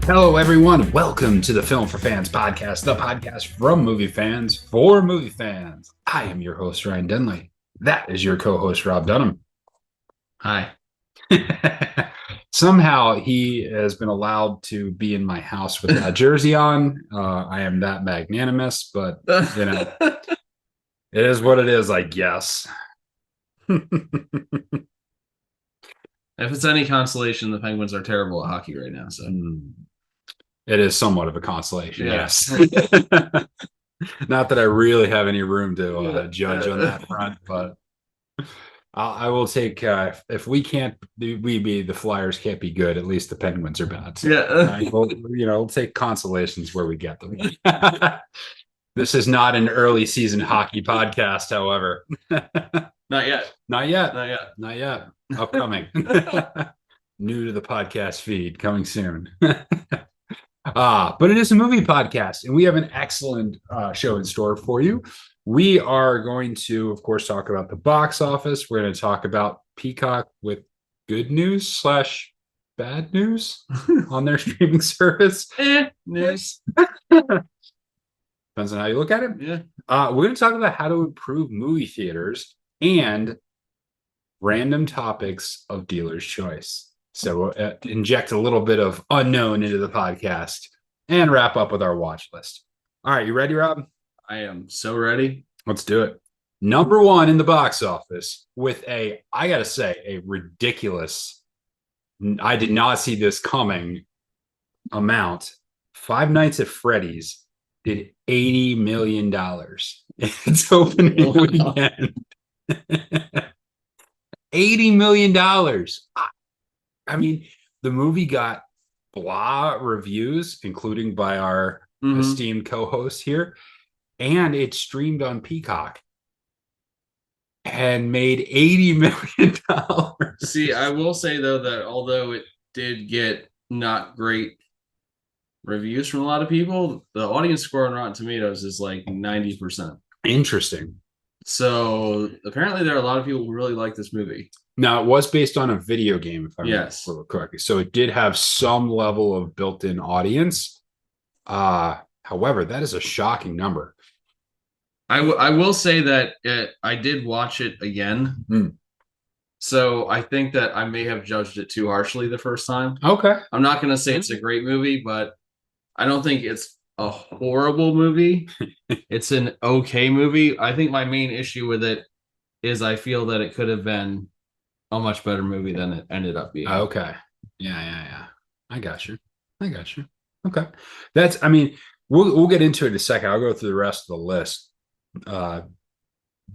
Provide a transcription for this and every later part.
Hello, everyone. Welcome to the Film for Fans podcast, the podcast from movie fans for movie fans. I am your host, Ryan Dunley. That is your co-host, Rob Dunham. Hi. Somehow he has been allowed to be in my house with that jersey on. I am that magnanimous, but it is what it is, I guess. If it's any consolation, the Penguins are terrible at hockey right now. So it is somewhat of a consolation, yes. Yeah. Not that I really have any room to judge on that front, but I will take if we can't be the Flyers can't be good, at least the Penguins are bad. So we'll take consolations where we get them. This is not an early season hockey podcast, however. Not yet. Not yet. Not yet. Not yet. Upcoming. New to the podcast feed, coming soon. But it is a movie podcast, and we have an excellent show in store for you. We are going to, of course, talk about the box office. We're going to talk about Peacock with good news / bad news on their streaming service. News. Depends on how you look at it. Yeah. We're going to talk about how to improve movie theaters and random topics of dealer's choice. So we'll inject a little bit of unknown into the podcast and wrap up with our watch list. All right, you ready, Rob? I am so ready. Let's do it. Number one in the box office with I got to say, a ridiculous, I did not see this coming amount. Five Nights at Freddy's did $80 million in its opening weekend. $80 million. I mean, the movie got blah reviews, including by our esteemed co-host here, and it streamed on Peacock and made $80 million. See, I will say, though, that although it did get not great reviews from a lot of people, the audience score on Rotten Tomatoes is like 90%. Interesting. So apparently there are a lot of people who really like this movie. Now, it was based on a video game, if I remember correctly. So it did have some level of built-in audience. However, that is a shocking number. I will say that I did watch it again. So I think that I may have judged it too harshly the first time. Okay. I'm not going to say it's a great movie, but I don't think it's a horrible movie. It's an okay movie. I think my main issue with it is I feel that it could have been a much better movie than it ended up being. Okay. Yeah. I got you. Okay. We'll get into it in a second. I'll go through the rest of the list. 5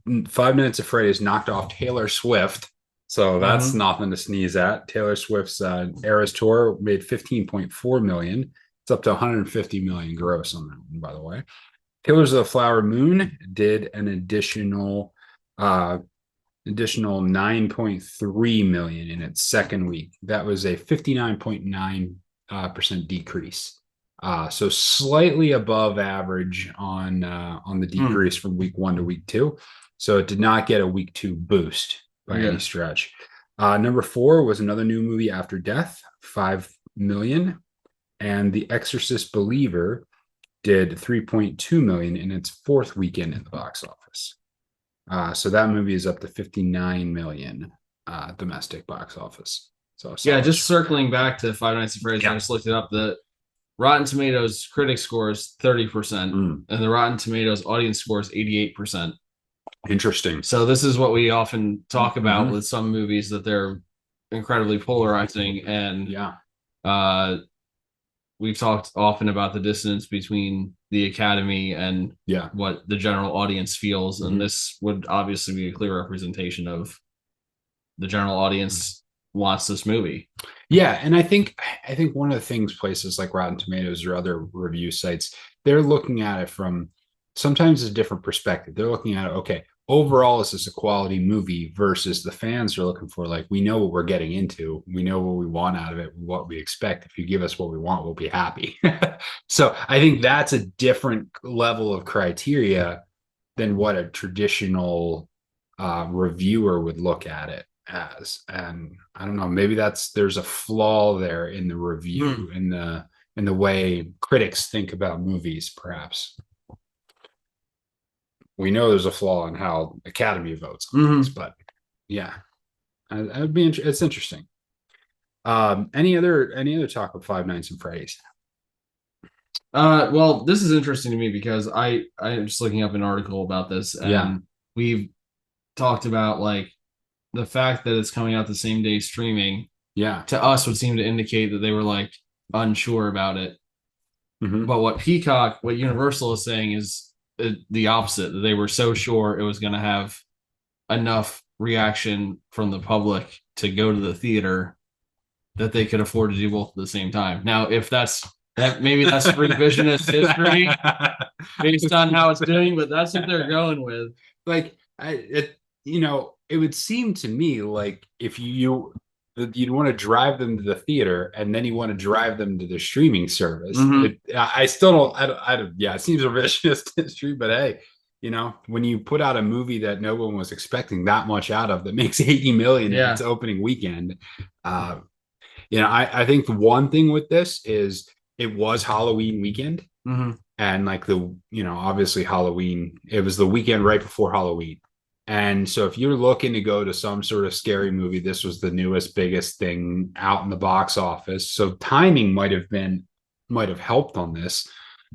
Nights at Freddy's knocked off Taylor Swift. So that's nothing to sneeze at. Taylor Swift's Eras Tour made $15.4 million. It's up to $150 million gross on that one, by the way. Killers of the Flower Moon did an additional $9.3 million in its second week. That was a 59.9% decrease. So slightly above average on the decrease from week 1 to week 2. So it did not get a week 2 boost by any stretch. Number 4 was another new movie, After Death, $5 million. And The Exorcist Believer did $3.2 million in its 4th weekend in the box office. So that movie is up to $59 million domestic box office. So just circling back to Five Nights at Freddy's, I just looked it up. The Rotten Tomatoes critic score is 30%, and the Rotten Tomatoes audience score is 88%. Interesting. So this is what we often talk about with some movies, that they're incredibly polarizing, and we've talked often about the dissonance between the Academy and what the general audience feels, and this would obviously be a clear representation of the general audience wants this movie. Yeah, and I think one of the things places like Rotten Tomatoes or other review sites, they're looking at it from sometimes a different perspective. They're looking at it, okay, overall, is this a quality movie versus the fans are looking for, like, we know what we're getting into. We know what we want out of it, what we expect. If you give us what we want, we'll be happy. So I think that's a different level of criteria than what a traditional reviewer would look at it as. And I don't know, maybe there's a flaw there in the review, in the in the way critics think about movies, perhaps. We know there's a flaw in how Academy votes on things, but yeah, that'd be it's interesting. Any other talk of Five Nights at Freddy's? Well, this is interesting to me because I'm just looking up an article about this, and Yeah. we've talked about like the fact that it's coming out the same day streaming. Yeah. To us would seem to indicate that they were like unsure about it. Mhm. But what Universal is saying is the opposite. That they were so sure it was going to have enough reaction from the public to go to the theater that they could afford to do both at the same time. Now, if maybe that's revisionist history based on how it's doing, but that's what they're going with. Like it would seem to me like if you'd want to drive them to the theater and then you want to drive them to the streaming service. I still don't. I don't. Yeah, it seems revisionist history, but hey, when you put out a movie that no one was expecting that much out of that makes 80 million in its opening weekend, I think the one thing with this is it was Halloween weekend, and like obviously Halloween, it was the weekend right before Halloween. And so if you're looking to go to some sort of scary movie, this was the newest, biggest thing out in the box office. So timing might have helped on this.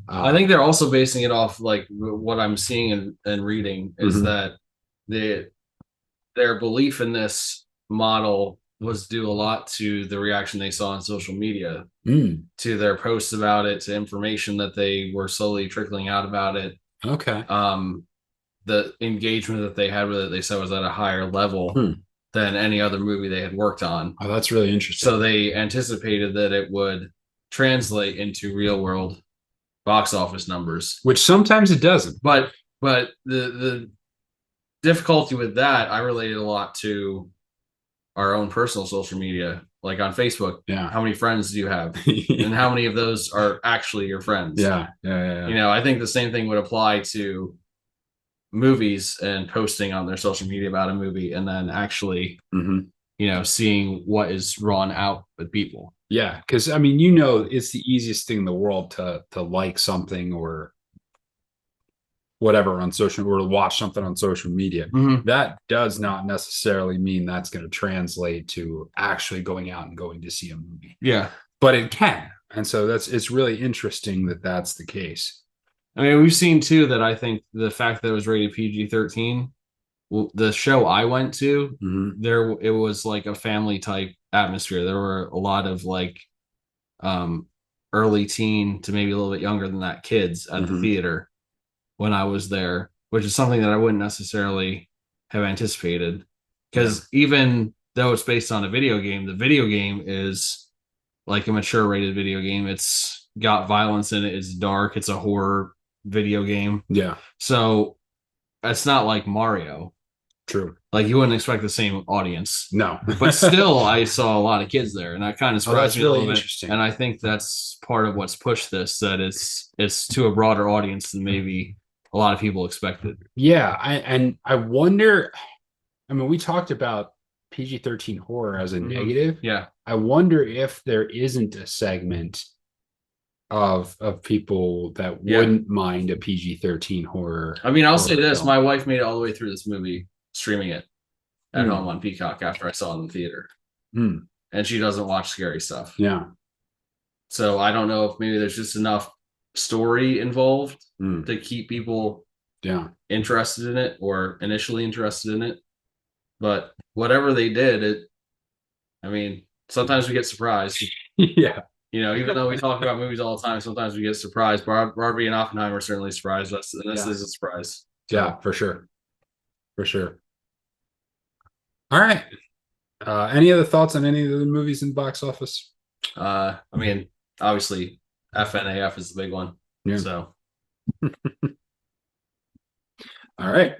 I think they're also basing it off like what I'm seeing and reading is that their belief in this model was due a lot to the reaction they saw on social media, to their posts about it, to information that they were slowly trickling out about it. Okay. The engagement that they had with it, they said was at a higher level than any other movie they had worked on. Oh, that's really interesting. So they anticipated that it would translate into real world box office numbers, which sometimes it doesn't. But the difficulty with that, I related a lot to our own personal social media, like on Facebook. Yeah. How many friends do you have? And how many of those are actually your friends? Yeah. I think the same thing would apply to movies and posting on their social media about a movie and then actually seeing what is drawn out with people. Yeah, because it's the easiest thing in the world to like something or whatever on social, or to watch something on social media. That does not necessarily mean that's going to translate to actually going out and going to see a movie. Yeah, but it can, and so it's really interesting that that's the case. I mean, we've seen too that I think the fact that it was rated PG-13, the show I went to, it was like a family type atmosphere. There were a lot of like early teen to maybe a little bit younger than that kids at the theater when I was there, which is something that I wouldn't necessarily have anticipated, because even though it's based on a video game, the video game is like a mature rated video game. It's got violence in it. It's dark. It's a horror video game. Yeah. So it's not like Mario. True. Like you wouldn't expect the same audience. No. But still, I saw a lot of kids there, and that kind of surprised me really a little interesting. bit. And I think that's part of what's pushed this, that it's to a broader audience than maybe a lot of people expected. Yeah. I wonder, we talked about PG-13 horror as a negative. Yeah. I wonder if there isn't a segment of people that wouldn't mind a PG-13 horror. I'll say this: my wife made it all the way through this movie streaming it at home on Peacock after I saw it in the theater, and she doesn't watch scary stuff. Yeah. So I don't know if maybe there's just enough story involved to keep people interested in it, or initially interested in it. But whatever they did, sometimes we get surprised. Yeah. Even though we talk about movies all the time, sometimes we get surprised. Barbie and Oppenheimer certainly surprised us, and this is a surprise. So. Yeah, for sure. For sure. All right. Any other thoughts on any of the movies in the box office? Obviously, FNAF is the big one. Yeah. So. All right.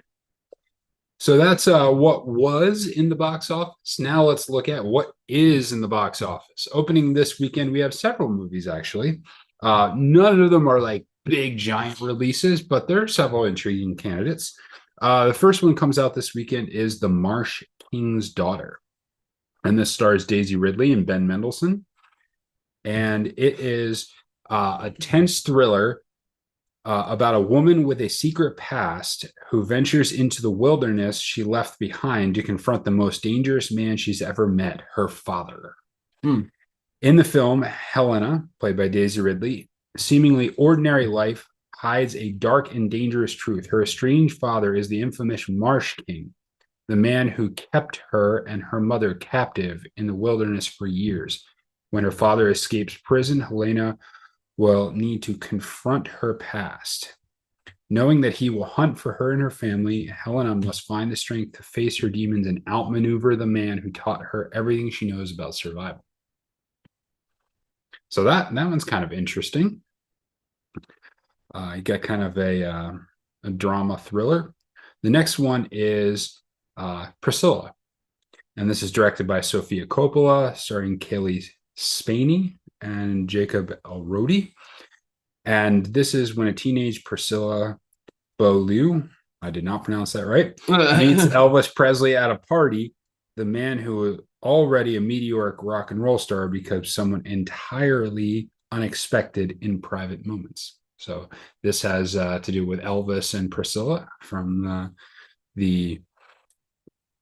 So that's what was in the box office. Now let's look at what is in the box office. Opening this weekend, we have several movies, actually. None of them are like big, giant releases, but there are several intriguing candidates. The first one comes out this weekend is The Marsh King's Daughter. And this stars Daisy Ridley and Ben Mendelsohn. And it is A tense thriller about a woman with a secret past who ventures into the wilderness she left behind to confront the most dangerous man she's ever met, her father. Hmm. In the film, Helena, played by Daisy Ridley, seemingly ordinary life hides a dark and dangerous truth. Her estranged father is the infamous Marsh King, the man who kept her and her mother captive in the wilderness for years. When her father escapes prison, Helena will need to confront her past. Knowing that he will hunt for her and her family, Helena must find the strength to face her demons and outmaneuver the man who taught her everything she knows about survival. So that one's kind of interesting. You got kind of a drama thriller. The next one is Priscilla, and this is directed by Sofia Coppola, starring Kaylee Spaney and Jacob Elordi. And this is when a teenage Priscilla Beaulieu, I did not pronounce that right, meets Elvis Presley at a party. The man who was already a meteoric rock and roll star becomes someone entirely unexpected in private moments. So this has to do with Elvis and Priscilla from the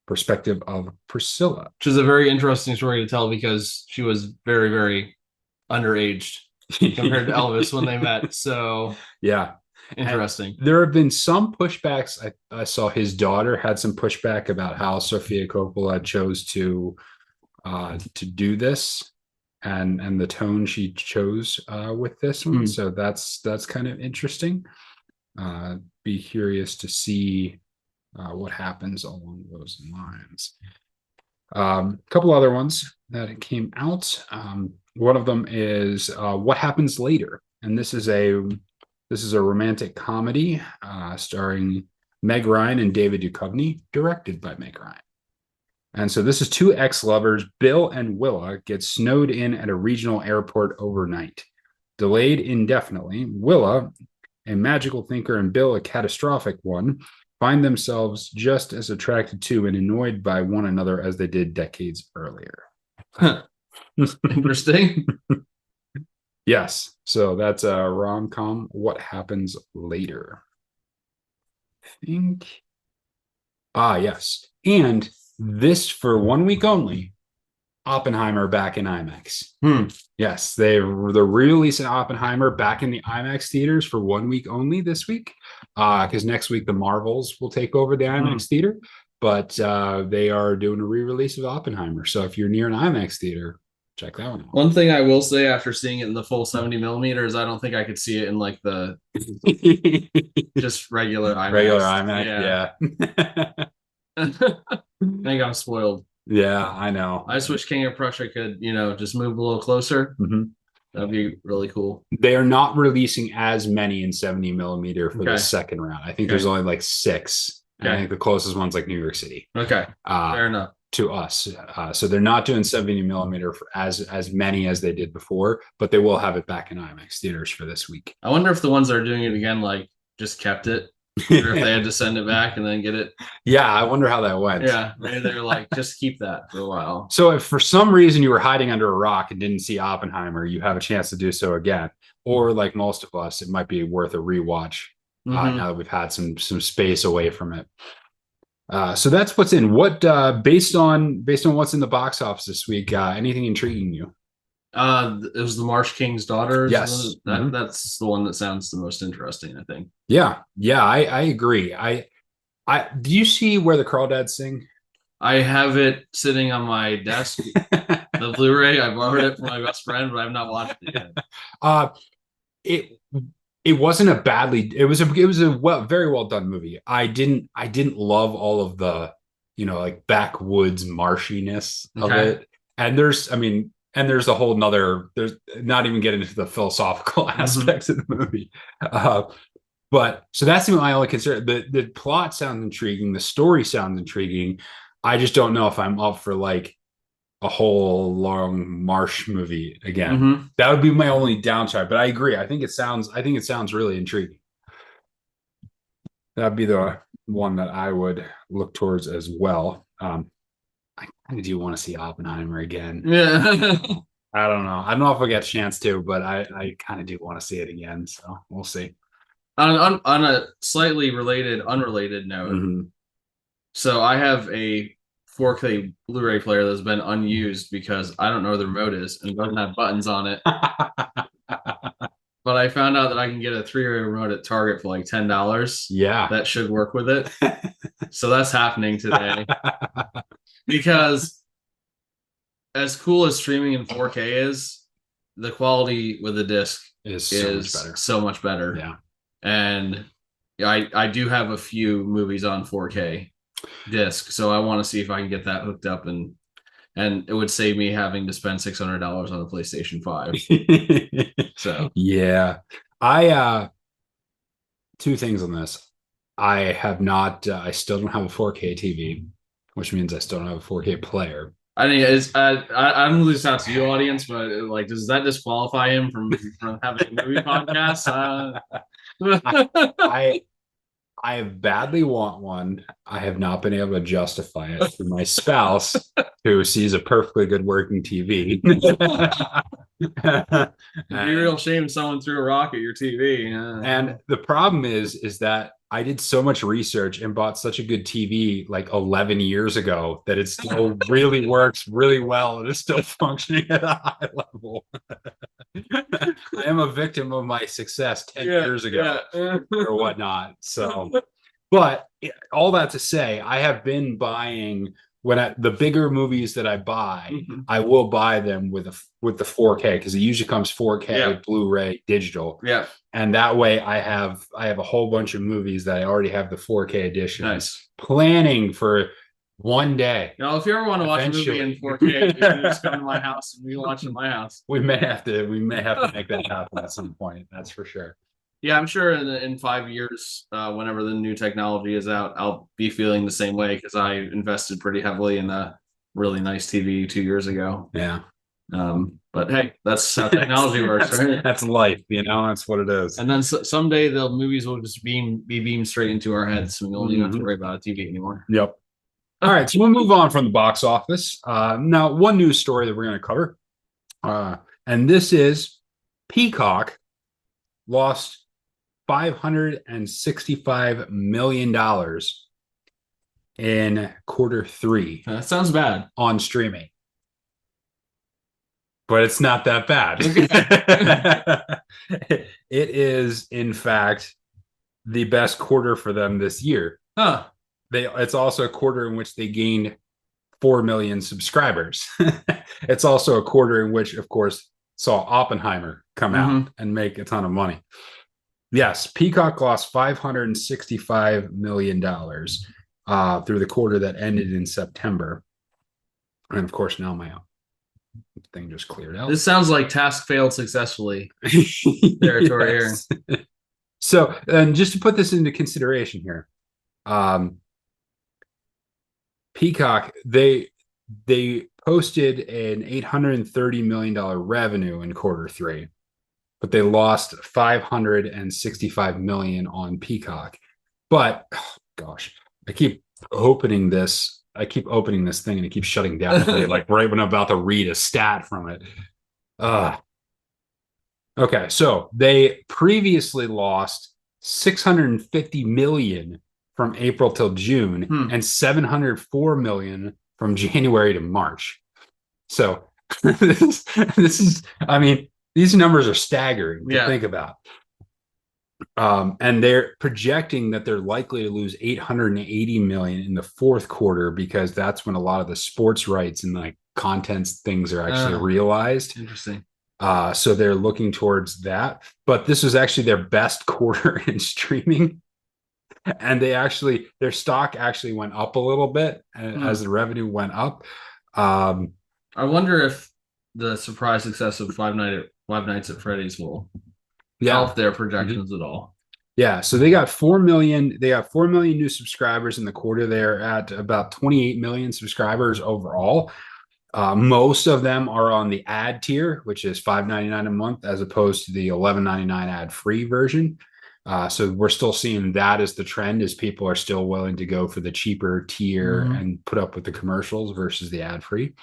perspective of Priscilla. Which is a very interesting story to tell because she was very, very underaged compared to Elvis when they met. So yeah, interesting. And there have been some pushbacks. I saw his daughter had some pushback about how Sofia Coppola chose to do this and the tone she chose with this one. So that's kind of interesting. Be curious to see what happens along those lines. A couple other ones that came out. One of them is What Happens Later, and this is a romantic comedy starring Meg Ryan and David Duchovny, directed by Meg Ryan. And so this is two ex-lovers, Bill and Willa, get snowed in at a regional airport overnight. Delayed indefinitely, Willa, a magical thinker, and Bill, a catastrophic one, find themselves just as attracted to and annoyed by one another as they did decades earlier. Interesting. Yes. So that's a rom-com. What Happens Later? I think. Yes. And this for 1 week only. Oppenheimer back in IMAX. Yes, they're re-releasing Oppenheimer back in the IMAX theaters for 1 week only this week. Because next week the Marvels will take over the IMAX theater. But they are doing a re-release of Oppenheimer. So if you're near an IMAX theater, check that one out. One thing I will say after seeing it in the full 70 millimeters, I don't think I could see it in like the just regular IMAX. Regular IMAX, yeah. I think I'm spoiled. Yeah, I know. I just wish King of Prussia could, just move a little closer. That'd be really cool. They are not releasing as many in 70 millimeter for the second round. I think there's only like 6. I think the closest one's like New York City. Okay. Fair enough. To us. So they're not doing 70 millimeter for as many as they did before, but they will have it back in IMAX theaters for this week. I wonder if the ones that are doing it again, like, just kept it. Or if they had to send it back and then get it. Yeah, I wonder how that went. Yeah, maybe they're like, just keep that for a while. So if for some reason you were hiding under a rock and didn't see Oppenheimer, you have a chance to do so again. Or like most of us, it might be worth a rewatch now that we've had some space away from it. So that's what's in. What based on what's in the box office this week? Anything intriguing you? It was the Marsh King's Daughter. Yes, that's the one that sounds the most interesting, I think. Yeah, I agree. I do you see Where the Crawdads Sing? I have it sitting on my desk. The Blu-ray. I borrowed it from my best friend, but I've not watched it yet. It wasn't a badly. It was a very well done movie. I didn't love all of the like backwoods marshiness of it. And there's a whole nother. There's not even getting into the philosophical aspects of the movie. But so that's my only concern. The plot sounds intriguing. The story sounds intriguing. I just don't know if I'm up for like a whole long marsh movie again. That would be my only downside. But I agree. I think it sounds really intriguing. That'd be the one that I would look towards as well. I kind of do want to see Oppenheimer again. Yeah. I don't know. I don't know if I get a chance to, but I kind of do want to see it again. So we'll see. On a slightly unrelated note, Mhm. so I have a 4K Blu-ray player that's been unused because I don't know where the remote is and it doesn't have buttons on it. But I found out that I can get a 3-way remote at Target for like $10. Yeah. That should work with it. So that's happening today. Because as cool as streaming in 4K is, the quality with the disc Is is so much better. Yeah. And I do have a few movies on 4K disc, so I want to see if I can get that hooked up, and it would save me having to spend $600 on the PlayStation 5. So yeah. I two things on this. I have not I still don't have a 4K TV, which means I still don't have a 4K player. I think I'm losing this out to you, audience, but like, does that disqualify him from having a movie podcast? I I badly want one. I have not been able to justify it to my spouse, who sees a perfectly good working TV. It'd be a real shame if someone threw a rock at your TV. And the problem is that I did so much research and bought such a good TV like 11 years ago that it still really works really well and is still functioning at a high level. I am a victim of my success 10 years ago or whatnot. So, but all that to say, I have been buying the bigger movies that I buy, I will buy them with the 4K because it usually comes 4K, Blu-ray, digital. Yeah. And that way I have a whole bunch of movies that I already have the 4K edition. Nice. Planning for one day. Now, if you ever want to watch a movie in 4K, you can just come to my house and we can watch it in my house. We may have to make that happen at some point. That's for sure. Yeah, I'm sure in 5 years, whenever the new technology is out, I'll be feeling the same way because I invested pretty heavily in a really nice TV 2 years ago. Yeah. But hey, that's how technology works, right? That's life, that's what it is. And then someday the movies will just be beamed straight into our heads, so we don't even have to worry about a TV anymore. Yep. All right, so we'll move on from the box office. Now, one news story that we're going to cover, and this is Peacock lost $565 million in Q3. That sounds bad. On streaming. But it's not that bad. It is, in fact, the best quarter for them this year. Huh. It's also a quarter in which they gained 4 million subscribers. It's also a quarter in which, of course, saw Oppenheimer come out and make a ton of money. Yes, Peacock lost $565 million through the quarter that ended in September. And of course, now my thing just cleared out. This sounds like task failed successfully territory here. So, and just to put this into consideration here, Peacock, they posted an $830 million revenue in Q3, but they lost $565 million on Peacock. But gosh, I keep opening this thing and it keeps shutting down like right when I'm about to read a stat from it. Okay, so they previously lost $650 million from April till June and $704 million from January to March. So this is, I mean, these numbers are staggering to think about. And they're projecting that they're likely to lose $880 million in the fourth quarter because that's when a lot of the sports rights and like contents things are actually realized. Interesting. So they're looking towards that. But this was actually their best quarter in streaming. And their stock actually went up a little bit as the revenue went up. I wonder if the surprise success of Five Nights at Freddy's will help their projections at all. Yeah, so they got 4 million. They got 4 million new subscribers in the quarter. They're at about 28 million subscribers overall. Most of them are on the ad tier, which is $5.99 a month, as opposed to the $11.99 ad-free version. So we're still seeing that as the trend, as people are still willing to go for the cheaper tier and put up with the commercials versus the ad-free.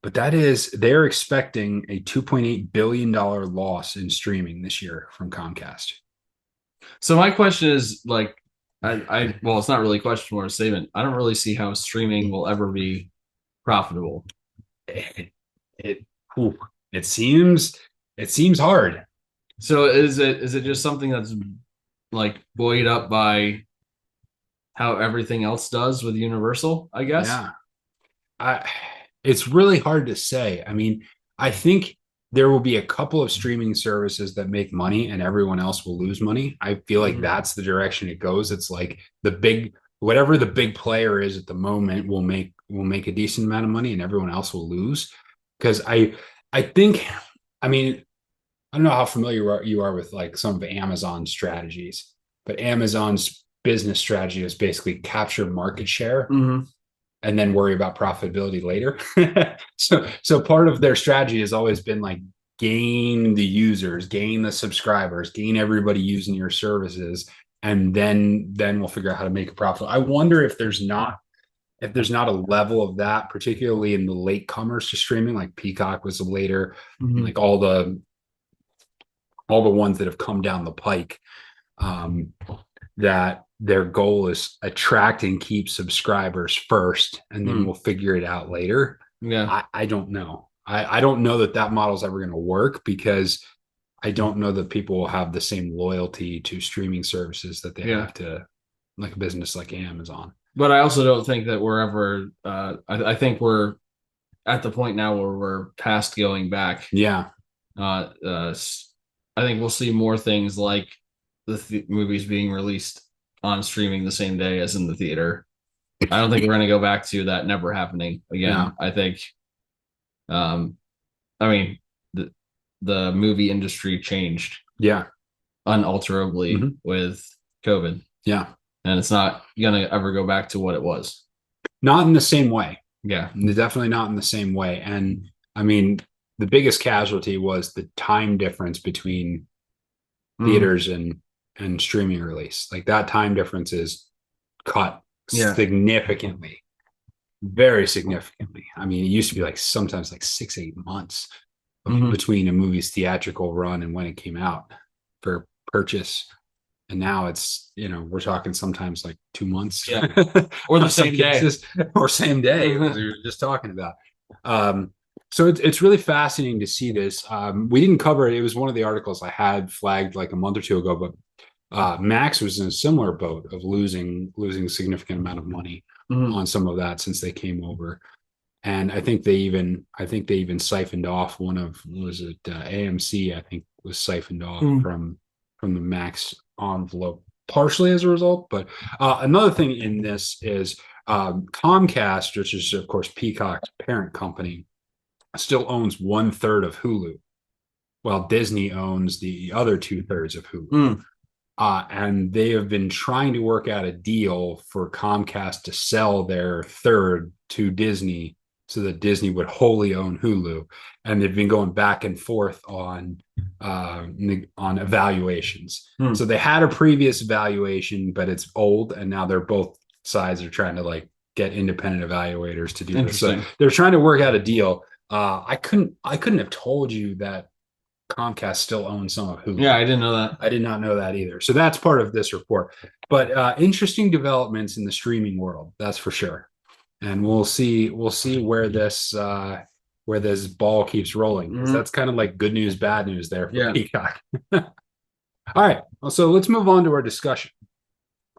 But they're expecting a $2.8 billion loss in streaming this year from Comcast. So my question is like, well, it's not really a question or a statement. I don't really see how streaming will ever be profitable. It, it, whew, it seems hard. So is it just something that's like buoyed up by how everything else does with Universal, I guess? Yeah. I it's really hard to say. I mean, I think there will be a couple of streaming services that make money and everyone else will lose money. I feel like that's the direction it goes. It's like whatever the big player is at the moment will make a decent amount of money and everyone else will lose. Because I think, I mean, I don't know how familiar you are with like some of Amazon's strategies, but Amazon's business strategy is basically capture market share Mm-hmm. and then worry about profitability later. So part of their strategy has always been like gain the users, gain the subscribers, gain everybody using your services, and then we'll figure out how to make a profit. I wonder if there's not a level of that, particularly in the late comers to streaming, like Peacock was later, Mm-hmm. like all the ones that have come down the pike, um, that their goal is attract and keep subscribers first, and then we'll figure it out later. Yeah. I don't know. I don't know that model is ever going to work because I don't know that people will have the same loyalty to streaming services that they have to like a business like Amazon. But I also don't think that we're ever. I think we're at the point now where we're past going back. Yeah. I think we'll see more things like the movies being released on streaming the same day as in the theater. I don't think we're going to go back to that never happening again. Yeah. I think, I mean, the movie industry changed Yeah. unalterably with COVID, Yeah. and it's not going to ever go back to what it was. Not in the same way. Yeah. Definitely not in the same way. And I mean, the biggest casualty was the time difference between theaters and streaming release. Like that time difference is cut significantly, very significantly. I mean, it used to be like sometimes like 6-8 months between a movie's theatrical run and when it came out for purchase. And now it's, we're talking sometimes like 2 months. Yeah. Or the same day. Or same day, as we were just talking about. So it's really fascinating to see this. We didn't cover it. It was one of the articles I had flagged like a month or two ago, but Max was in a similar boat of losing a significant amount of money on some of that since they came over. And I think they even siphoned off one of, was it AMC, I think was siphoned off from the Max envelope partially as a result. But another thing in this is Comcast, which is of course Peacock's parent company, still owns 1/3 of Hulu, while Disney owns the other 2/3 of Hulu. And they have been trying to work out a deal for Comcast to sell their third to Disney so that Disney would wholly own Hulu. And they've been going back and forth on evaluations. So they had a previous evaluation, but it's old, and now they're both sides are trying to like get independent evaluators to do this. So they're trying to work out a deal. I couldn't have told you that Comcast still owns some of Hulu. Yeah, I didn't know that. I did not know that either. So that's part of this report. But interesting developments in the streaming world, that's for sure. And we'll see where this ball keeps rolling. That's kind of like good news, bad news there for Peacock. All right. So let's move on to our discussion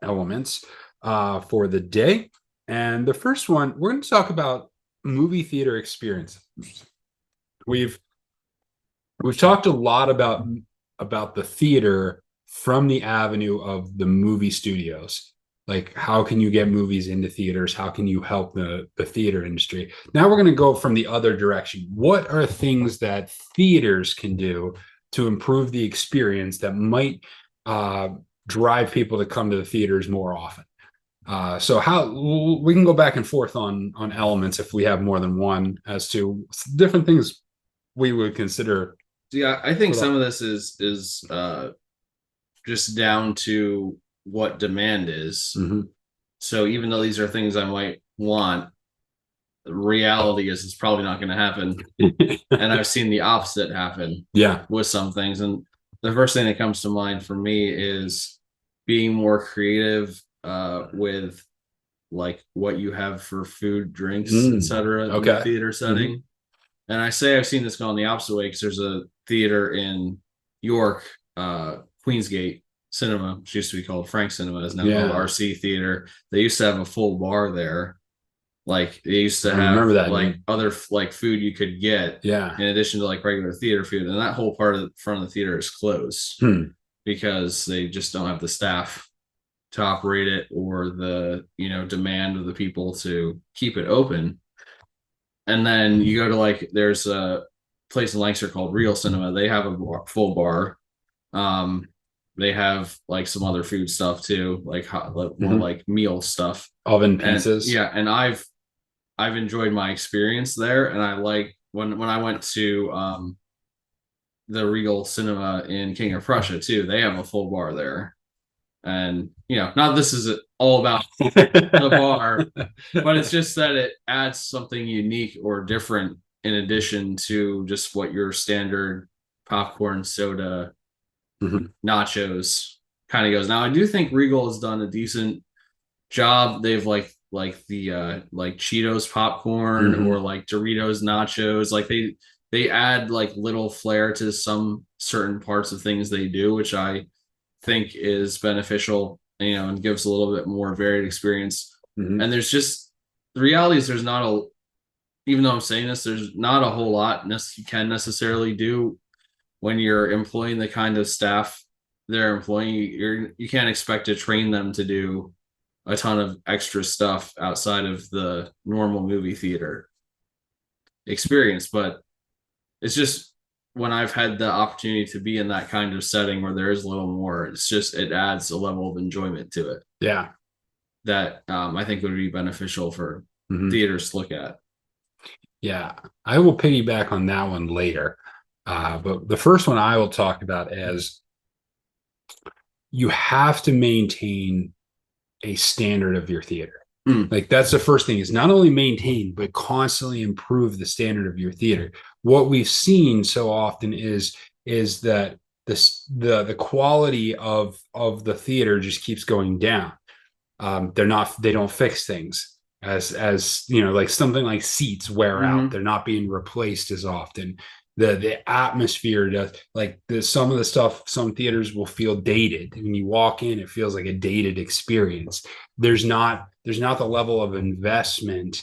elements for the day. And the first one, we're going to talk about movie theater experience. We've talked a lot about the theater from the avenue of the movie studios. Like, how can you get movies into theaters? How can you help the theater industry? Now we're going to go from the other direction. What are things that theaters can do to improve the experience that might drive people to come to the theaters more often? So how we can go back and forth on elements if we have more than one as to different things we would consider. Yeah, I think some of this is just down to what demand is. So even though these are things I might want, reality is it's probably not going to happen. And I've seen the opposite happen Yeah. with some things. And the first thing that comes to mind for me is being more creative with like what you have for food, drinks, etc. in the Okay. theater setting. And I say I've seen this go in the opposite way because there's a theater in York, Queensgate Cinema, which used to be called Frank Cinema, is now called RC Theater. They used to have a full bar there. Like they used to I have remember that, like dude. other like food you could get Yeah. in addition to like regular theater food. And that whole part of the front of the theater is closed because they just don't have the staff to operate it or the, you know, demand of the people to keep it open. And then you go to like there's a place in Lancaster called Real Cinema. They have a full bar. Um, they have like some other food stuff too, like more like meal stuff. Oven And pizzas. yeah, and I've enjoyed my experience there, and I like when I went to the Regal Cinema in King of Prussia too. They have a full bar there, and you know, not this is all about the bar, but it's just that it adds something unique or different in addition to just what your standard popcorn, soda, nachos kind of goes. Now, I do think Regal has done a decent job. They've like the like Cheetos popcorn or like Doritos nachos. Like they add like little flair to some certain parts of things they do, which I think is beneficial, you know, and gives a little bit more varied experience. And there's just the reality is there's not a even though I'm saying this, there's not a whole lot you can necessarily do when you're employing the kind of staff they're employing. You can't expect to train them to do a ton of extra stuff outside of the normal movie theater experience. But it's just when I've had the opportunity to be in that kind of setting where there is a little more, it's just it adds a level of enjoyment to it. Yeah. That I think would be beneficial for theaters to look at. Yeah. I will piggyback on that one later. But the first one I will talk about is you have to maintain a standard of your theater. Like that's the first thing is not only maintain, but constantly improve the standard of your theater. What we've seen so often is that the quality of the theater just keeps going down. They don't fix things as you know, like something like seats wear out. They're not being replaced as often. The atmosphere does like some of the stuff, some theaters will feel dated. When you walk in, it feels like a dated experience. There's not the level of investment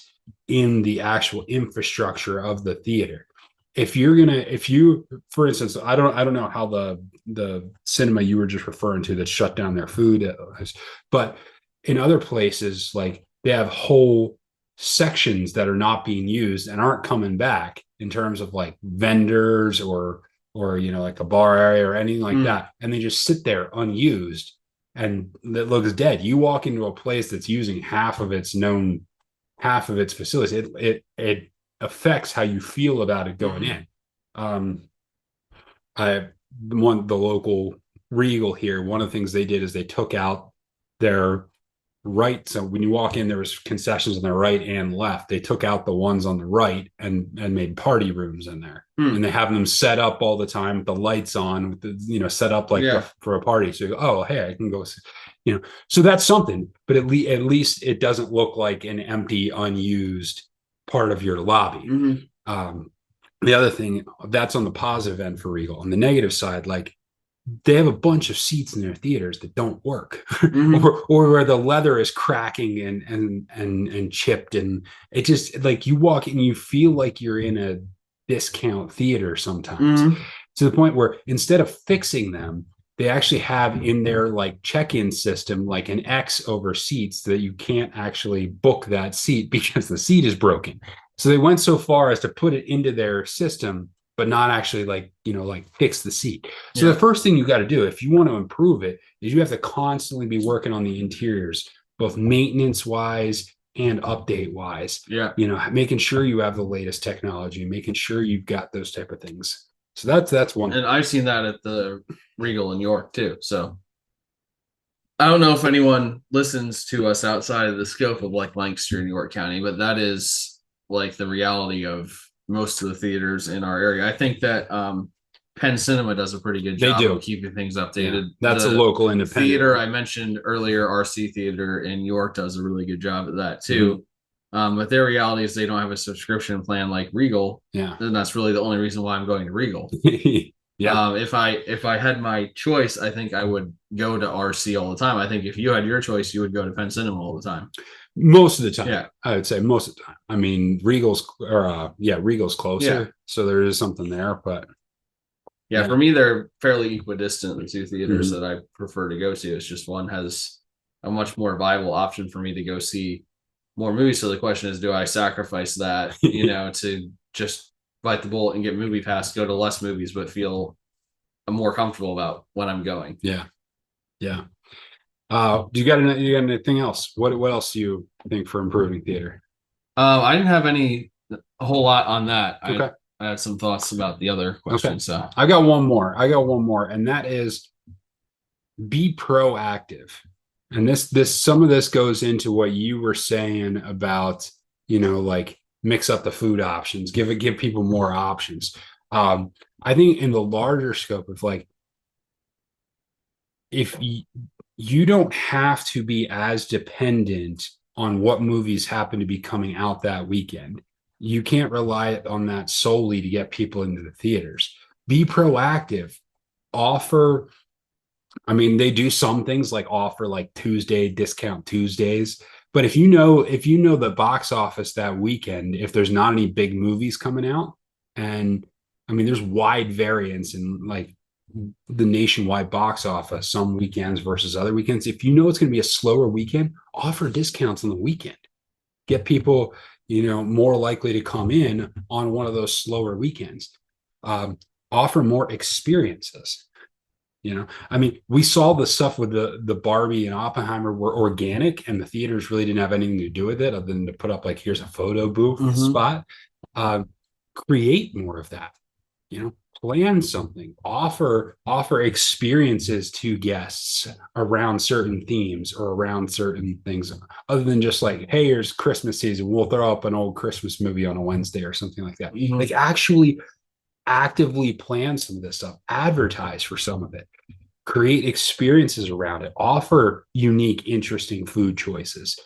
in the actual infrastructure of the theater. If you for instance, I don't know how the cinema you were just referring to that shut down their food, but in other places, like they have whole sections that are not being used and aren't coming back in terms of like vendors or you know, like a bar area or anything like that, and they just sit there unused and it looks dead. You walk into a place that's using half of its facilities, it affects how you feel about it going in. The local Regal here, one of the things they did is they took out their right. So when you walk in, there was concessions on the right and left. They took out the ones on the right and made party rooms in there, and they have them set up all the time with the lights on, with the, you know, set up like for a party. So you go, oh hey, I can go, you know. So that's something, but at least it doesn't look like an empty, unused part of your lobby. The other thing that's on the positive end for Regal. On the negative side, like they have a bunch of seats in their theaters that don't work or where the leather is cracking and chipped, and it just like you walk in, you feel like you're in a discount theater sometimes, to the point where instead of fixing them, they actually have in their like check-in system like an X over seats that you can't actually book that seat because the seat is broken. So they went so far as to put it into their system but not actually like, you know, like fix the seat. So the first thing you got to do if you want to improve it is you have to constantly be working on the interiors, both maintenance wise and update wise. You know, making sure you have the latest technology, making sure you've got those type of things. So that's one. And I've seen that at the Regal in York too. So I don't know if anyone listens to us outside of the scope of like Lancaster and York County, but that is like the reality of most of the theaters in our area. I think that Penn Cinema does a pretty good They job do. of keeping things updated. That's a The local independent. theater I mentioned earlier, RC Theater in York, does a really good job at that too. But their reality is they don't have a subscription plan like Regal. Yeah. And that's really the only reason why I'm going to Regal. Yeah. If I had my choice, I think I would go to RC all the time. I think if you had your choice, you would go to Penn Cinema all the time. Most of the time. Yeah. I would say most of the time. I mean, Regal's closer. Yeah. So there is something there, but yeah, for me, they're fairly equidistant, the two theaters Mhm. that I prefer to go to. It's just one has a much more viable option for me to go see more movies. So the question is, do I sacrifice that, to just bite the bullet and get movie pass, go to less movies, but feel more comfortable about when I'm going? Yeah. Yeah. Do you got anything else? What else do you think for improving theater? I didn't have a whole lot on that. Okay. I had some thoughts about the other question. So I got one more, and that is be proactive. And this some of this goes into what you were saying about, like mix up the food options, give people more options. I think in the larger scope of like, if you don't have to be as dependent on what movies happen to be coming out that weekend. You can't rely on that solely to get people into the theaters. Be proactive. Offer, I mean, they do some things like offer like Tuesday discount Tuesdays. But if you know the box office that weekend, if there's not any big movies coming out, and I mean, there's wide variance in like the nationwide box office, some weekends versus other weekends. If you know it's going to be a slower weekend, offer discounts on the weekend. Get people, more likely to come in on one of those slower weekends. Offer more experiences. I mean, we saw the stuff with the Barbie and Oppenheimer were organic, and the theaters really didn't have anything to do with it other than to put up like, here's a photo booth spot. Create more of that. Plan something. Offer experiences to guests around certain themes or around certain things, other than just like, hey, here's Christmas season. We'll throw up an old Christmas movie on a Wednesday or something like that. Like actually actively plan some of this stuff, advertise for some of it, create experiences around it, offer unique, interesting food choices.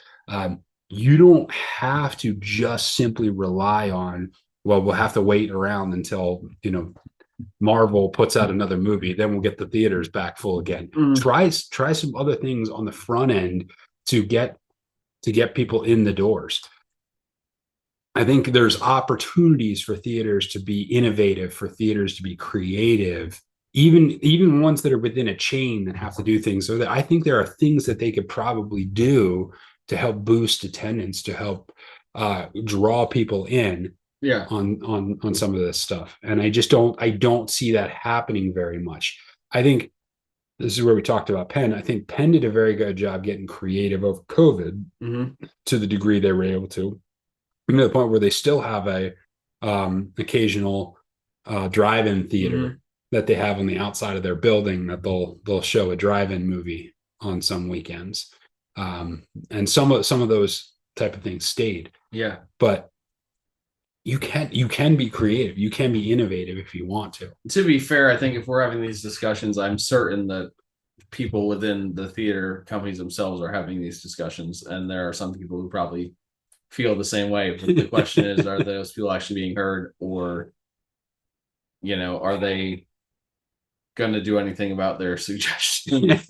You don't have to just simply rely on, well, we'll have to wait around until, Marvel puts out another movie, then we'll get the theaters back full again. Try some other things on the front end to get people in the doors. I think there's opportunities for theaters to be innovative, for theaters to be creative, even ones that are within a chain that have to do things. So that I think there are things that they could probably do to help boost attendance, to help draw people in on some of this stuff. And I don't see that happening very much. I think this is where we talked about Penn. I think Penn did a very good job getting creative over COVID to the degree they were able to the point where they still have a occasional drive-in theater that they have on the outside of their building that they'll show a drive-in movie on some weekends. And some of those type of things stayed. Yeah. But you can be creative. You can be innovative if you want to. To be fair, I think if we're having these discussions, I'm certain that people within the theater companies themselves are having these discussions. And there are some people who probably feel the same way. But the question is, are those people actually being heard, or, are they going to do anything about their suggestions?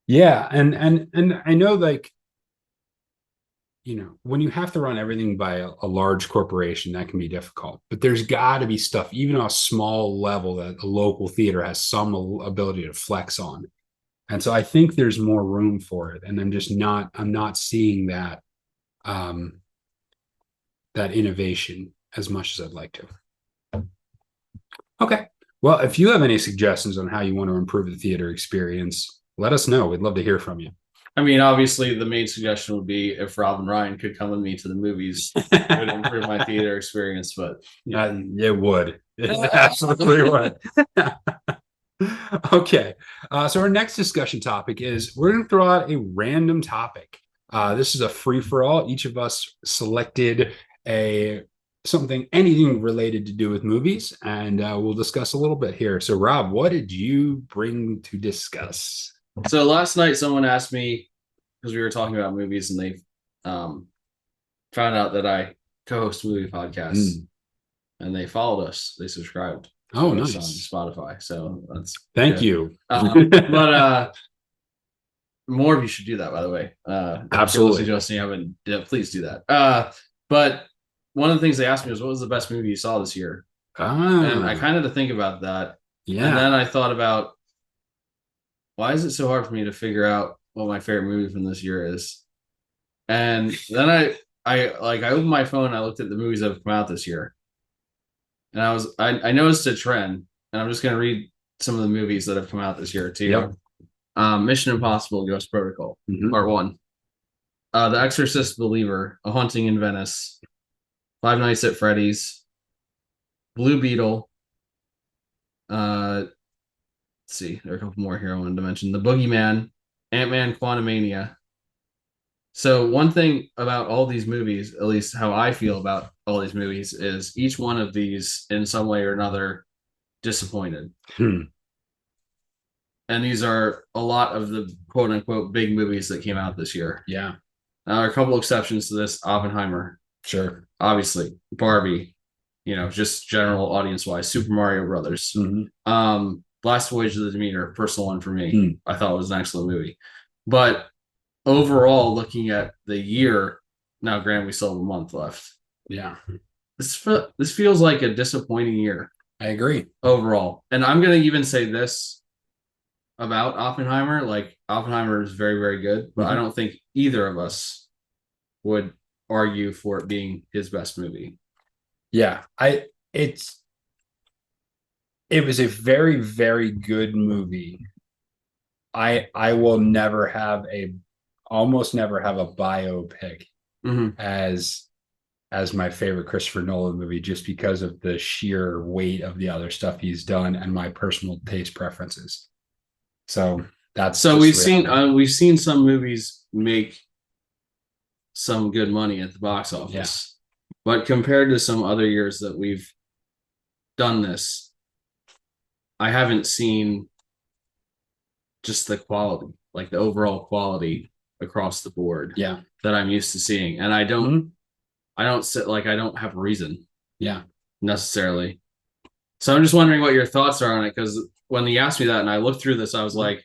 Yeah. And I know, like, when you have to run everything by a large corporation, that can be difficult. But there's got to be stuff, even on a small level, that a local theater has some ability to flex on. And so I think there's more room for it. And I'm not seeing that that innovation as much as I'd like to. Okay. Well, if you have any suggestions on how you want to improve the theater experience, let us know. We'd love to hear from you. I mean, obviously, the main suggestion would be if Rob and Ryan could come with me to the movies, it would improve my theater experience. But it would. It absolutely would. Okay. So our next discussion topic is, we're going to throw out a random topic. This is a free for all. Each of us selected anything related to do with movies, and we'll discuss a little bit here. So, Rob, what did you bring to discuss? So last night, someone asked me because we were talking about movies, and they um, found out that I co-host movie podcasts, and they followed us. They subscribed. Oh, to us nice. on Spotify. So that's Thank good. you. But more of you should do that, by the way. Absolutely. If you haven't, yeah, please do that. But one of the things they asked me was, what was the best movie you saw this year? And I kind of had to think about that. Yeah. And then I thought about, why is it so hard for me to figure out what my favorite movie from this year is? And then I opened my phone and I looked at the movies that have come out this year. And I noticed a trend, and I'm just gonna read some of the movies that have come out this year too. Yep. Mission Impossible Ghost Protocol, Mhm. Part 1. The Exorcist Believer, A Haunting in Venice, Five Nights at Freddy's, Blue Beetle. Let's see, there are a couple more here I wanted to mention. The Boogeyman, Ant-Man Quantumania. So one thing about all these movies, at least how I feel about all these movies, is each one of these in some way or another disappointed. And these are a lot of the quote unquote big movies that came out this year. Yeah. Now, there are a couple exceptions to this. Oppenheimer, Sure. obviously. Barbie, just general audience wise. Super Mario Brothers. Last Voyage of the Demeter, personal one for me. I thought it was an excellent movie. But overall, looking at the year, now granted, we still have a month left. Yeah. This feels like a disappointing year. I agree. Overall. And I'm going to even say this about Oppenheimer. Like, Oppenheimer is very, very good, but I don't think either of us would argue for it being his best movie. Yeah. It was a very, very good movie. I will almost never have a biopic as my favorite Christopher Nolan movie, just because of the sheer weight of the other stuff he's done and my personal taste preferences. So we've seen some movies make some good money at the box office, but compared to some other years that we've done this, I haven't seen just the quality, like the overall quality across the board, that I'm used to seeing. And I don't have a reason, necessarily. So I'm just wondering what your thoughts are on it, because when he asked me that and I looked through this, I was like,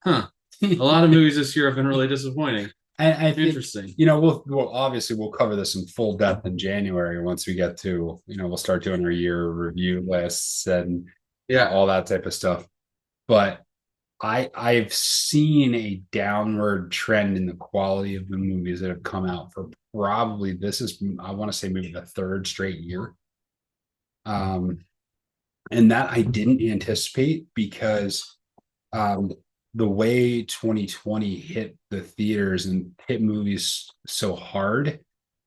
a lot of movies this year have been really disappointing. I think, interesting. We'll cover this in full depth in January once we get to, we'll start doing our year review lists and all that type of stuff. But I've seen a downward trend in the quality of the movies that have come out for probably, I want to say maybe the third straight year. And that I didn't anticipate, because the way 2020 hit the theaters and hit movies so hard,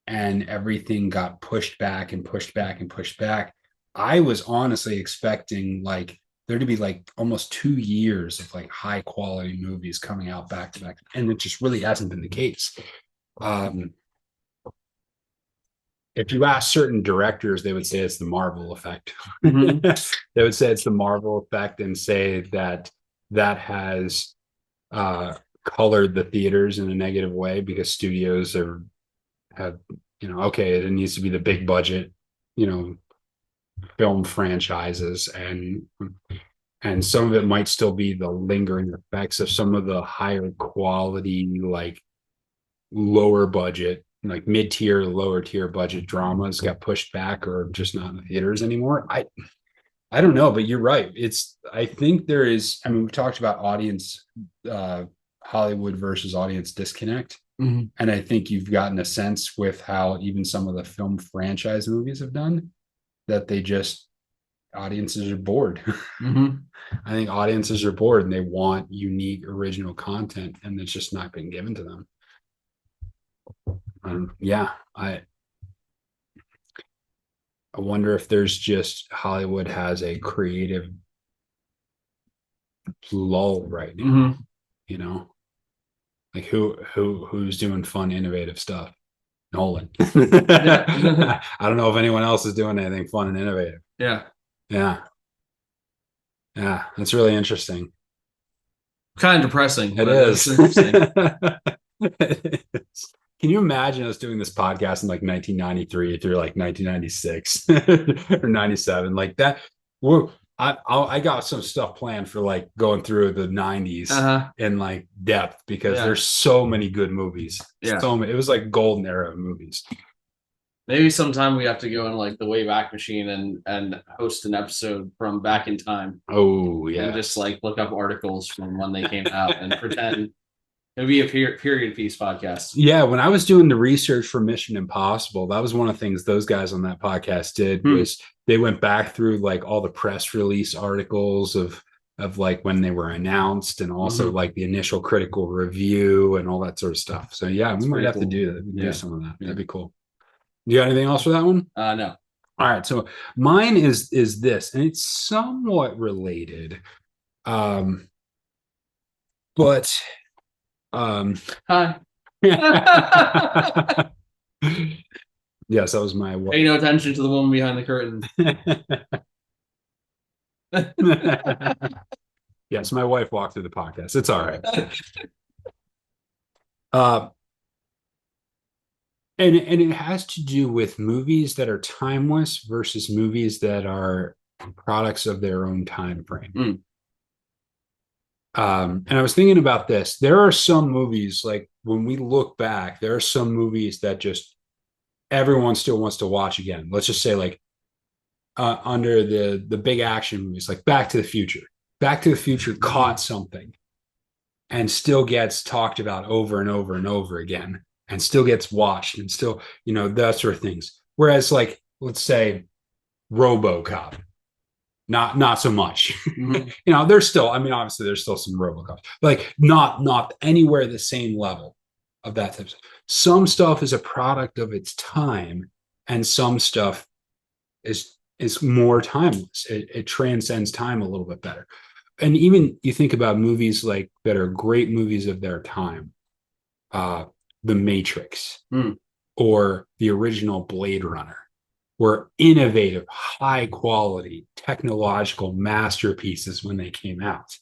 and everything got pushed back and pushed back and pushed back, I was honestly expecting there to be almost 2 years of high quality movies coming out back to back, and it just really hasn't been the case. If you ask certain directors, they would say it's the Marvel effect. They would say it's the Marvel effect, and say that has colored the theaters in a negative way, because studios have okay, it needs to be the big budget film franchises, and some of it might still be the lingering effects of some of the higher quality, lower budget, mid-tier, lower tier budget dramas got pushed back, or just not in the theaters anymore. I don't know, but you're right. I think there is, we talked about audience, Hollywood versus audience disconnect. And I think you've gotten a sense with how even some of the film franchise movies have done, that audiences are bored. I think audiences are bored, and they want unique, original content, and it's just not been given to them. I wonder if there's just, Hollywood has a creative lull right now. Like who's doing fun, innovative stuff? Nolan. Yeah. I don't know if anyone else is doing anything fun and innovative. Yeah. Yeah. Yeah. That's really interesting. Kind of depressing, It but it's is. interesting. It is. Can you imagine us doing this podcast in like 1993 through like 1996 or 97? Like that. We're, I got some stuff planned for like going through the 90s Uh-huh. in like depth because Yeah. there's so many good movies. Yeah. So many. It was like golden era of movies. Maybe sometime we have to go in like the Wayback Machine and host an episode from back in time Oh and yeah. just like look up articles from when they came out and pretend it'd be a period piece podcast. Yeah, when I was doing the research for Mission Impossible, that was one of the things those guys on that podcast did was they went back through like all the press release articles of like when they were announced and also like the initial critical review and all that sort of stuff. So yeah, we might have to do that. Do some of that. That'd be cool. You got anything else for that one? No. All right, so mine is this, and it's somewhat related. But Hi. Yes, that was my wife. Pay no attention to the woman behind the curtain. Yes, my wife walked through the podcast. It's all right. And it has to do with movies that are timeless versus movies that are products of their own time frame. And I was thinking about this. There are some movies, like when we look back, there are some movies that just everyone still wants to watch again. Let's just say like under the big action movies, like Back to the Future. Back to the Future caught something and still gets talked about over and over and over again and still gets watched and still, that sort of things. Whereas like, let's say RoboCop, not so much. There's still, obviously there's still some RoboCops, but like not anywhere the same level of that type of stuff. Some stuff is a product of its time and some stuff is more timeless. It transcends time a little bit better. And even you think about movies like that are great movies of their time, The Matrix or the original Blade Runner were innovative, high quality, technological masterpieces when they came out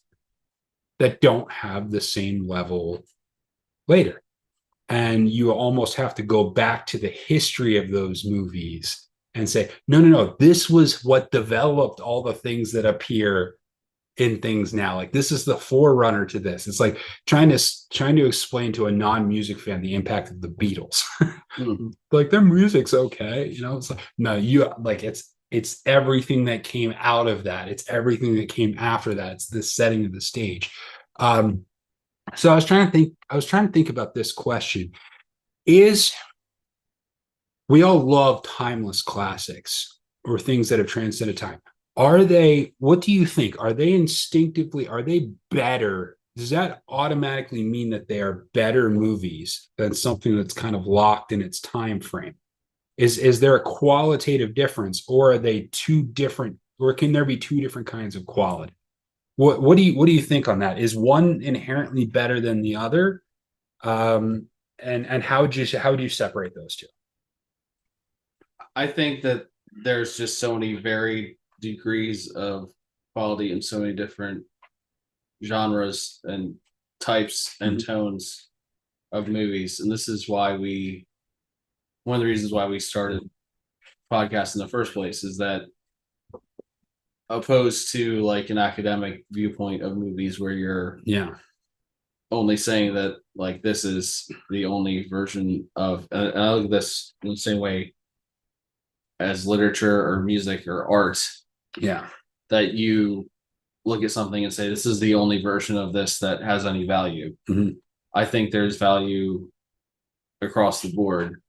that don't have the same level later. And you almost have to go back to the history of those movies and say, no, this was what developed all the things that appear in things now. Like this is the forerunner to this. It's like trying to explain to a non-music fan the impact of the Beatles. Like their music's okay, it's like no, you like it's everything that came out of that. It's everything that came after that. It's the setting of the stage. So I was trying to think about this question. We all love timeless classics or things that have transcended time. What do you think? Are they better? Does that automatically mean that they are better movies than something that's kind of locked in its time frame? Is there a qualitative difference, or are they two different, or can there be two different kinds of quality? What do you think on that? Is one inherently better than the other? And how would you separate those two? I think that there's just so many varied degrees of quality in so many different genres and types and tones of movies. And this is why one of the reasons why we started podcast in the first place is that opposed to like an academic viewpoint of movies where you're only saying that like this is the only version of, and I look at this in the same way as literature or music or art, that you look at something and say this is the only version of this that has any value. I think there's value across the board,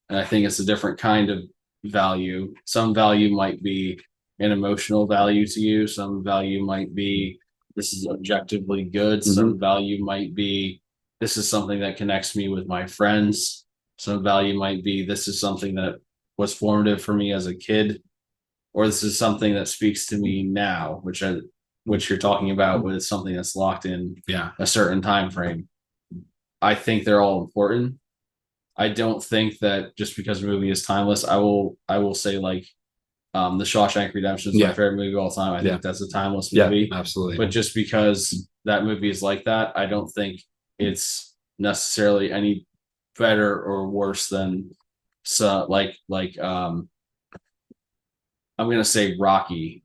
and I think it's a different kind of value. Some value might be an emotional value to you, some value might be this is objectively good, some value might be this is something that connects me with my friends, some value might be this is something that was formative for me as a kid, or this is something that speaks to me now, which you're talking about with something that's locked in a certain time frame. I think they're all important. I don't think that just because a movie is timeless, I will say like The Shawshank Redemption is my favorite movie of all time. I think that's a timeless movie. Absolutely. But just because that movie is like that, I don't think it's necessarily any better or worse than I'm gonna say Rocky.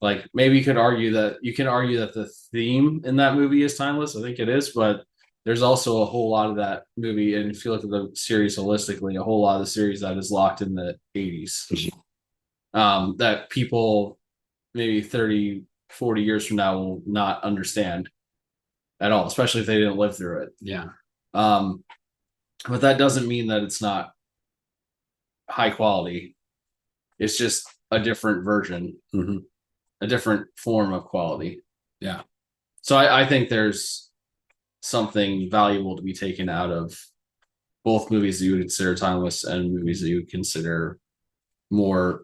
Like maybe you can argue that the theme in that movie is timeless. I think it is, but there's also a whole lot of that movie, and if you look at the series holistically, a whole lot of the series that is locked in the 80s. That people maybe 30, 40 years from now will not understand at all, especially if they didn't live through it. Yeah. But that doesn't mean that it's not high quality. It's just a different version, a different form of quality. Yeah. So I think there's something valuable to be taken out of both movies that you would consider timeless and movies that you would consider more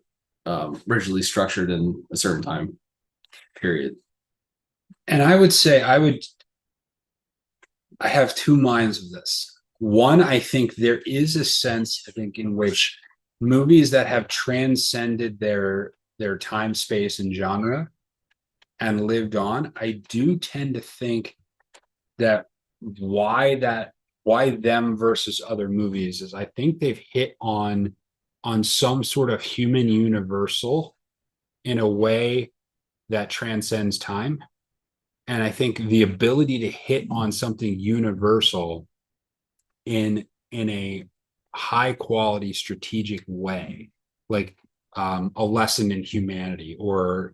rigidly structured in a certain time period. And I would say I have two minds of this. One, I think there is a sense, I think, in which movies that have transcended their time, space, and genre and lived on, I do tend to think that why them versus other movies is I think they've hit on some sort of human universal in a way that transcends time. And I think the ability to hit on something universal in a high quality strategic way, like a lesson in humanity, or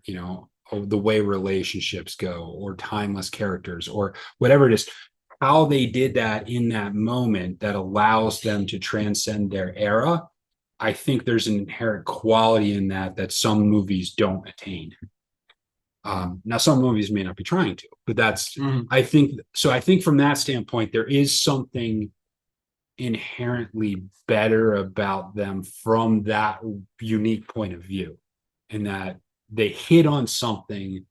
the way relationships go, or timeless characters, or whatever it is, how they did that in that moment that allows them to transcend their era. I think there's an inherent quality in that some movies don't attain. Now, some movies may not be trying to, but that's I think so. I think from that standpoint, there is something inherently better about them from that unique point of view, in that they hit on something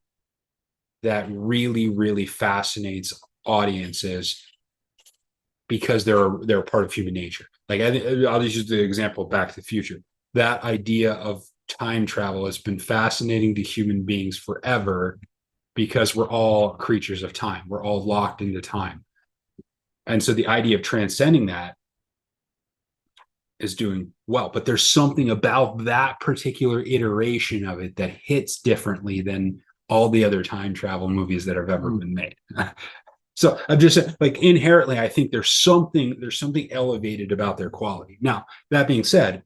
that really, really fascinates audiences because they're a part of human nature. Like I'll just use the example of Back to the Future. That idea of time travel has been fascinating to human beings forever because we're all creatures of time. We're all locked into time. And so the idea of transcending that is doing well, but there's something about that particular iteration of it that hits differently than all the other time travel movies that have ever been made. So I'm just like, inherently, I think there's something elevated about their quality. Now, that being said,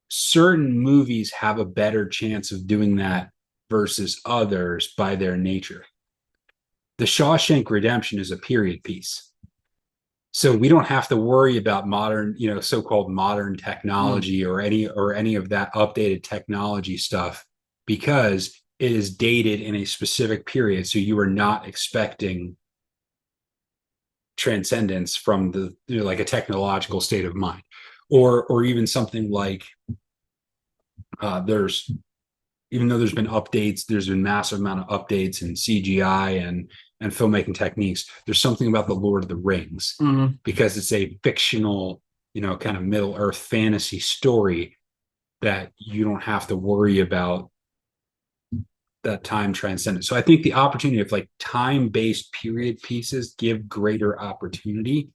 certain movies have a better chance of doing that versus others by their nature. The Shawshank Redemption is a period piece. So we don't have to worry about modern, so-called modern technology or any of that updated technology stuff, because it is dated in a specific period. So you are not expecting transcendence from the like a technological state of mind, or even something like even though there's been updates, there's been massive amount of updates in CGI and filmmaking techniques. There's something about the Lord of the Rings because it's a fictional, kind of Middle Earth fantasy story that you don't have to worry about that time transcendence. So I think the opportunity of like time-based period pieces give greater opportunity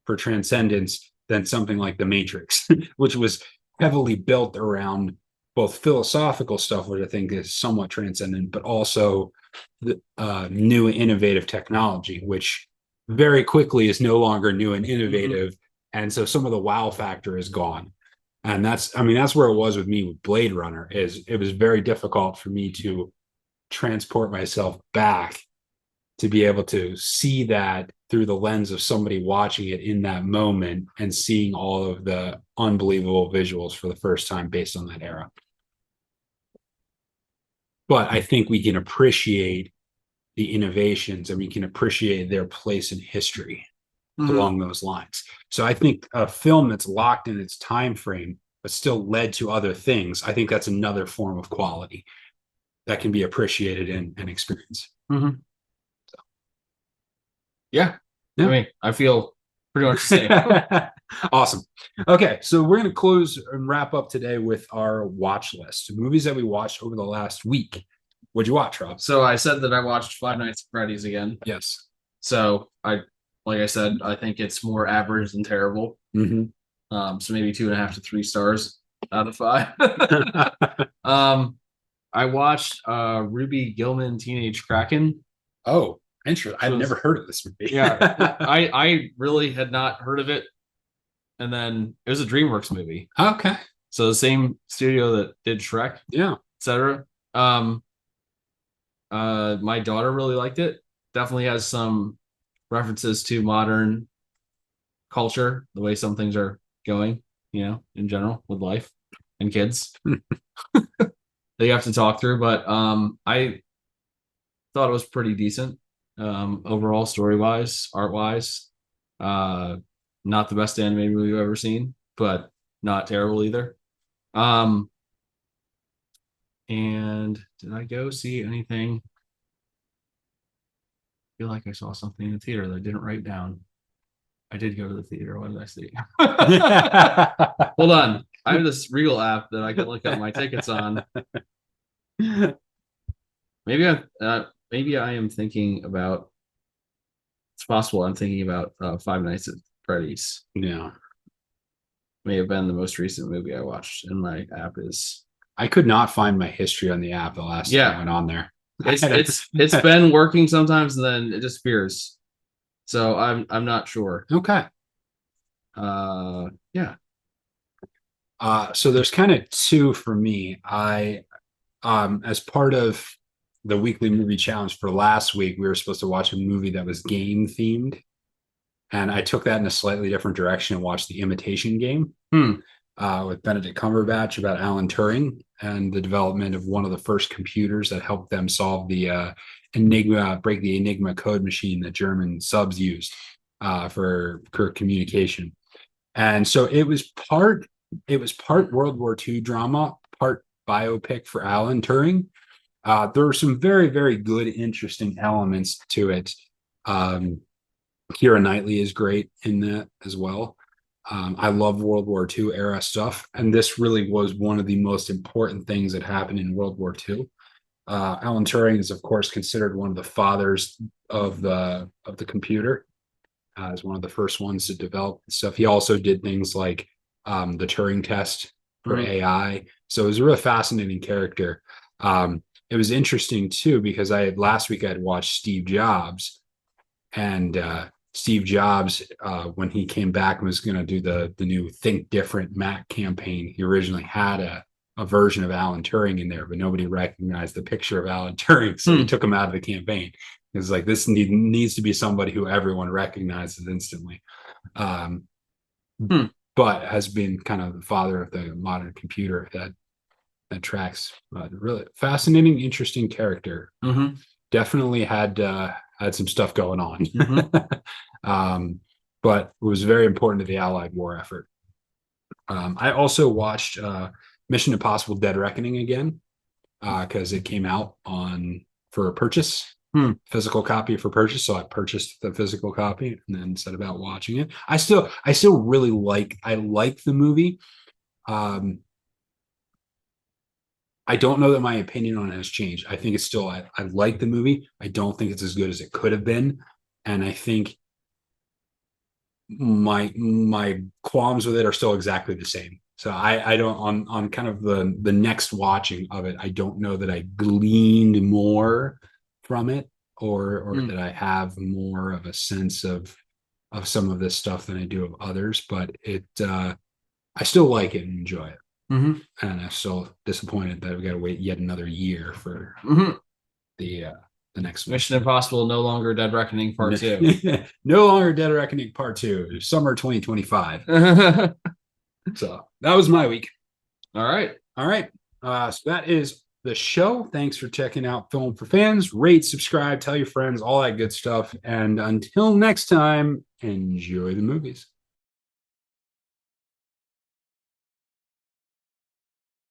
for transcendence than something like The Matrix, which was heavily built around both philosophical stuff, which I think is somewhat transcendent, but also the new and innovative technology, which very quickly is no longer new and innovative. And so some of the wow factor is gone. And that's where it was with me with Blade Runner. Is it was very difficult for me to transport myself back to be able to see that through the lens of somebody watching it in that moment and seeing all of the unbelievable visuals for the first time based on that era. But I think we can appreciate the innovations and we can appreciate their place in history along those lines. So I think a film that's locked in its time frame but still led to other things, I think that's another form of quality. that can be appreciated and experienced. Mm-hmm. Yeah. Yeah. I mean, I feel pretty much the same. Awesome. Okay, so we're going to close and wrap up today with our watch list, movies that we watched over the last week. What'd you watch, Rob? So I said that I watched Five Nights at Freddy's again. Yes. So like I said, I think it's more average than terrible. Mm-hmm. So maybe 2.5 to 3 stars out of 5. I watched Ruby Gillman Teenage Kraken. Oh, interesting. I've never heard of this movie. Yeah, I really had not heard of it, and then it was a DreamWorks movie. Okay. So the same studio that did Shrek, Yeah, etc. My daughter really liked it. Definitely has some references to modern culture, the way some things are going, in general with life and kids that you have to talk through. But I thought it was pretty decent overall, story wise, art wise. Not the best animated movie I've ever seen, but not terrible either. And did I go see anything? I feel like I saw something in the theater that I didn't write down. I did go to the theater. What did I see? Hold on. I have this Regal app that I can look up my tickets on. Maybe I am thinking about. It's possible I'm thinking about Five Nights at Freddy's. Yeah. May have been the most recent movie I watched, and my app is. I could not find my history on the app the last time I went on there. It's been working sometimes and then it disappears. So I'm not sure. Okay. Yeah. So there's kind of two for me. I as part of the weekly movie challenge for last week, we were supposed to watch a movie that was game themed. And I took that in a slightly different direction and watched The Imitation Game with Benedict Cumberbatch about Alan Turing and the development of one of the first computers that helped them solve the break the Enigma code machine that German subs used for communication. And so it was part World War II drama, part biopic for Alan Turing. There were some very, very good, interesting elements to it. Keira Knightley is great in that as well. I love World War II era stuff, and this really was one of the most important things that happened in World War II. Alan Turing is, of course, considered one of the fathers of the computer, as one of the first ones to develop stuff. He also did things like the Turing test for AI. So it was a really fascinating character. It was interesting too because last week I'd watched Steve Jobs, and Steve Jobs, when he came back and was going to do the new Think Different Mac campaign, he originally had a version of Alan Turing in there, but nobody recognized the picture of Alan Turing, so he took him out of the campaign. It was like, this needs to be somebody who everyone recognizes instantly. But has been kind of the father of the modern computer that tracks. Really fascinating, interesting character. Definitely had some stuff going on. But it was very important to the Allied war effort. I also watched Mission Impossible Dead Reckoning again because it came out for purchase, physical copy for purchase. So I purchased the physical copy and then set about watching it. I still really like the movie. I don't know that my opinion on it has changed. I think it's still, I like the movie. I don't think it's as good as it could have been. And I think my qualms with it are still exactly the same. So I don't, on kind of the next watching of it, I don't know that I gleaned more from it or that I have more of a sense of some of this stuff than I do of others, but I still like it and enjoy it. And I'm still disappointed that we got to wait yet another year for the next Mission Impossible No Longer Dead Reckoning Part 2. No Longer Dead Reckoning Part 2, summer 2025. So that was my week. All right. So that is the show. Thanks for checking out Film for Fans. Rate, subscribe, tell your friends, all that good stuff. And until next time, enjoy the movies.